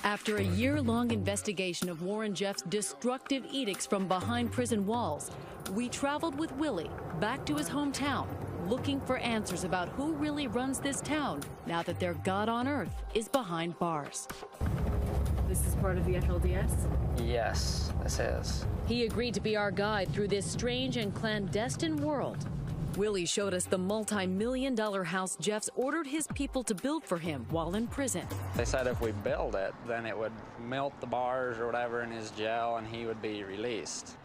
After a year-long investigation of Warren Jeff's destructive edicts from behind prison walls, we traveled with Willie back to his hometown, looking for answers about who really runs this town now that their God on earth is behind bars. This is part of the FLDS? Yes, this is. He agreed to be our guide through this strange and clandestine world. Willie showed us the multi-million-dollar house Jeff's ordered his people to build for him while in prison. They said if we build it, then it would melt the bars or whatever in his jail and he would be released.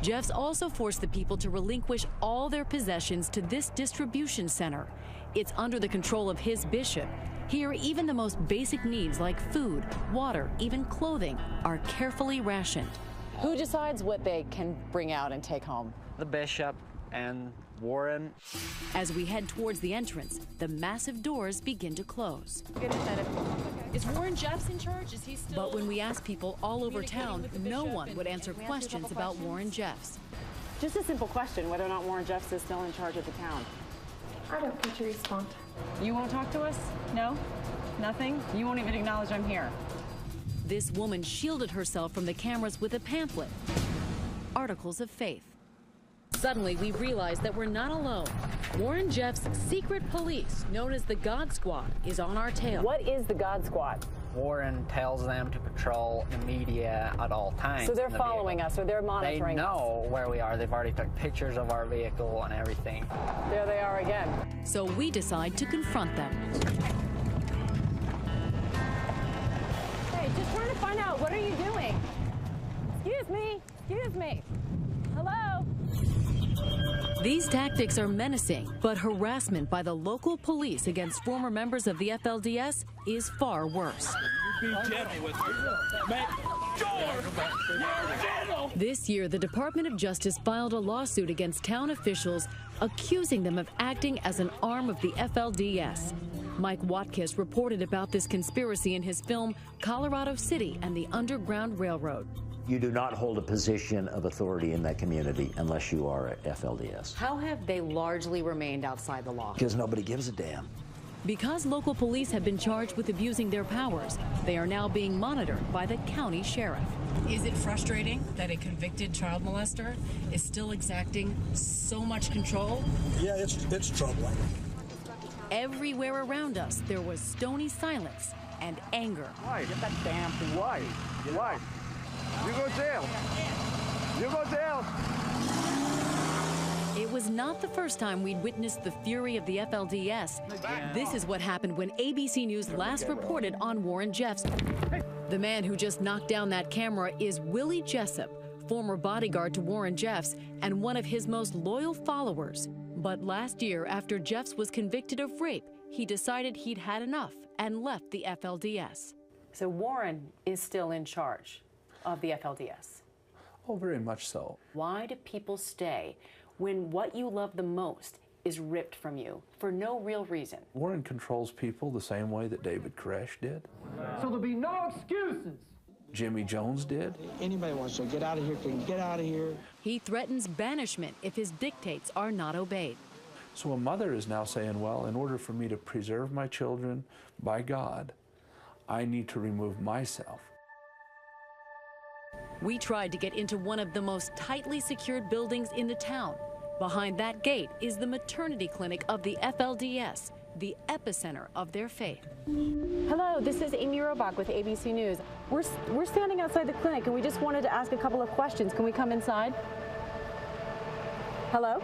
Jeff's also forced the people to relinquish all their possessions to this distribution center. It's under the control of his bishop. Here, even the most basic needs like food, water, even clothing are carefully rationed. Who decides what they can bring out and take home? The bishop and Warren. As we head towards the entrance, the massive doors begin to close. Is Warren Jeffs in charge? Is he still? But when we ask people all over town, no one would answer questions about Warren Jeffs. Just a simple question, whether or not Warren Jeffs is still in charge of the town. I don't get to respond. You won't talk to us? No? Nothing? You won't even acknowledge I'm here? This woman shielded herself from the cameras with a pamphlet, Articles of Faith. Suddenly, we realize that we're not alone. Warren Jeff's secret police, known as the God Squad, is on our tail. What is the God Squad? Warren tells them to patrol the media at all times. So they're following us, or they're monitoring us? They know where we are. They've already took pictures of our vehicle and everything. There they are again. So we decide to confront them. Hey, just trying to find out, what are you doing? Excuse me, excuse me. Hello? These tactics are menacing, but harassment by the local police against former members of the FLDS is far worse. This year, the Department of Justice filed a lawsuit against town officials, accusing them of acting as an arm of the FLDS. Mike Watkiss reported about this conspiracy in his film Colorado City and the Underground Railroad. You do not hold a position of authority in that community unless you are a FLDS. How have they largely remained outside the law? Because nobody gives a damn. Because local police have been charged with abusing their powers, they are now being monitored by the county sheriff. Is it frustrating that a convicted child molester is still exacting so much control? Yeah, it's troubling. Everywhere around us, there was stony silence and anger. Why? Get that damn thing. Why? Why? You go jail. You go jail. It was not the first time we'd witnessed the fury of the FLDS. This is what happened when ABC News last reported on Warren Jeffs. The man who just knocked down that camera is Willie Jessup, former bodyguard to Warren Jeffs and one of his most loyal followers. But last year, after Jeffs was convicted of rape, he decided he'd had enough and left the FLDS. So Warren is still in charge of the FLDS. Oh, very much so. Why do people stay when what you love the most is ripped from you for no real reason? Warren controls people the same way that David Koresh did. So there'll be no excuses. Jimmy Jones did. Anybody wants to get out of here can get out of here. He threatens banishment if his dictates are not obeyed. So a mother is now saying, well, in order for me to preserve my children by God, I need to remove myself. We tried to get into one of the most tightly secured buildings in the town. Behind that gate is the maternity clinic of the FLDS, the epicenter of their faith. Hello, this is Amy Robach with ABC News. We're standing outside the clinic and we just wanted to ask a couple of questions. Can we come inside? Hello?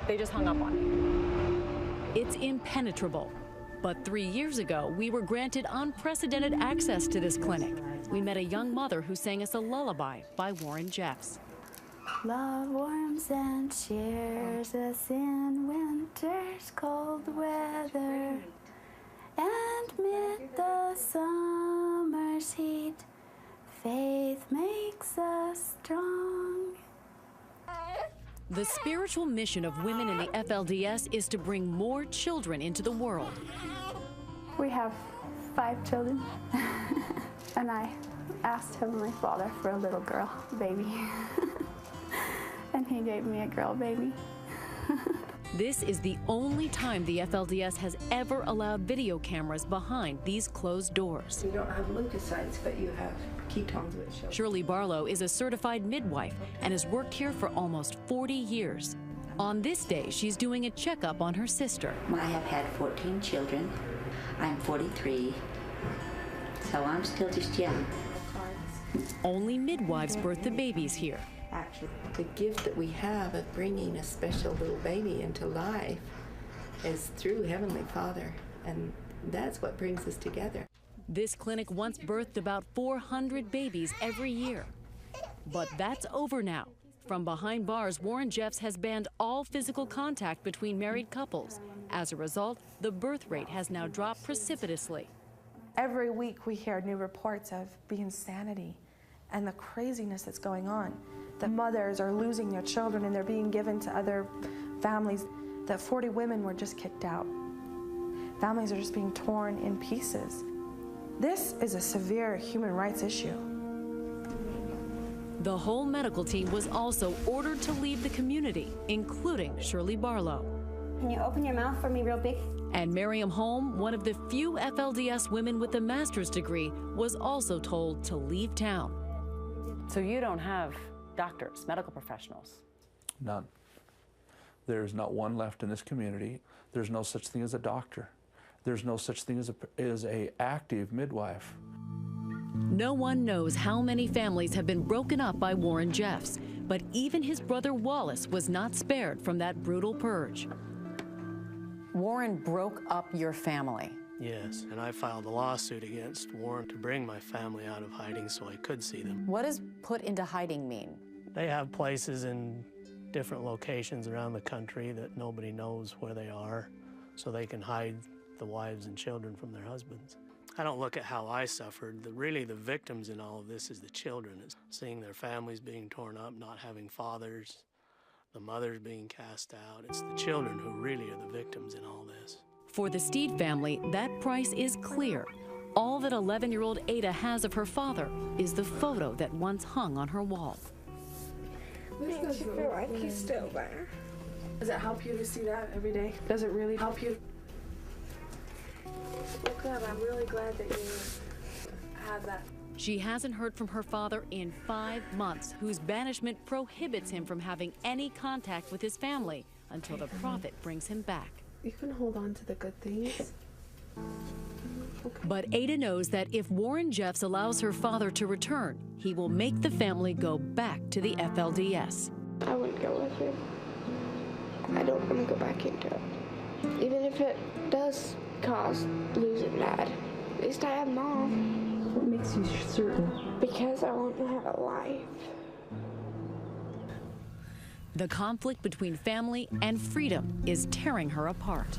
They just hung up on me. It's impenetrable. But 3 years ago, we were granted unprecedented access to this clinic. We met a young mother who sang us a lullaby by Warren Jeffs. Love warms and cheers us in winter's cold weather, and mid the summer's heat, faith makes us strong. The spiritual mission of women in the FLDS is to bring more children into the world. We have 5 children, and I asked Heavenly Father for a little girl baby, and He gave me a girl baby. This is the only time the FLDS has ever allowed video cameras behind these closed doors. You don't have leukocytes, but you have ketones, which show. Shirley Barlow is a certified midwife and has worked here for almost 40 years. On this day, she's doing a checkup on her sister. I have had 14 children. I'm 43, so I'm still just young. Only midwives birth the babies here. Actually, the gift that we have of bringing a special little baby into life is through Heavenly Father, and that's what brings us together. This clinic once birthed about 400 babies every year. But that's over now. From behind bars, Warren Jeffs has banned all physical contact between married couples. As a result, the birth rate has now dropped precipitously. Every week we hear new reports of the insanity and the craziness that's going on. The mothers are losing their children and they're being given to other families. That 40 women were just kicked out. Families are just being torn in pieces. This is a severe human rights issue. The whole medical team was also ordered to leave the community, including Shirley Barlow. Can you open your mouth for me real big? And Miriam Holm, one of the few FLDS women with a master's degree, was also told to leave town. So you don't have doctors, medical professionals? None. There's not one left in this community. There's no such thing as a doctor. There's no such thing as a active midwife. No one knows how many families have been broken up by Warren Jeffs, but even his brother Wallace was not spared from that brutal purge. Warren broke up your family. Yes, and I filed a lawsuit against Warren to bring my family out of hiding so I could see them. What does put into hiding mean? They have places in different locations around the country that nobody knows where they are, so they can hide the wives and children from their husbands. I don't look at how I suffered. Really, the victims in all of this is the children. It's seeing their families being torn up, not having fathers, the mothers being cast out. It's the children who really are the victims in all this. For the Steed family, that price is clear. All that 11-year-old Ada has of her father is the photo that once hung on her wall. Makes you feel like he's still there. Does it help you to see that every day? Does it really help you? Well, good. I'm really glad that you had that. She hasn't heard from her father in 5 months, whose banishment prohibits him from having any contact with his family until the prophet brings him back. You can hold on to the good things. Okay. But Ada knows that if Warren Jeffs allows her father to return, he will make the family go back to the FLDS. I wouldn't go with him. I don't want to go back into it. Even if it does cause losing Dad, at least I have Mom. What makes you certain? Because I want to have a life. The conflict between family and freedom is tearing her apart.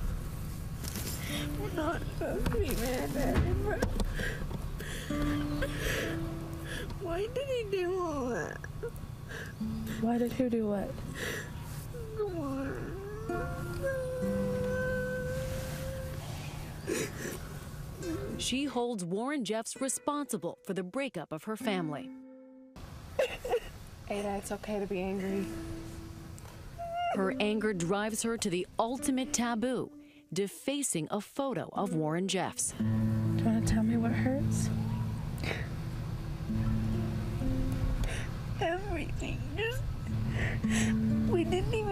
We're not supposed to be mad at him. Why did he do all that? Why did who do what? Come on. She holds Warren Jeffs responsible for the breakup of her family. Ada, it's okay to be angry. Her anger drives her to the ultimate taboo, defacing a photo of Warren Jeffs. Do you want to tell me what hurts? Everything. We didn't even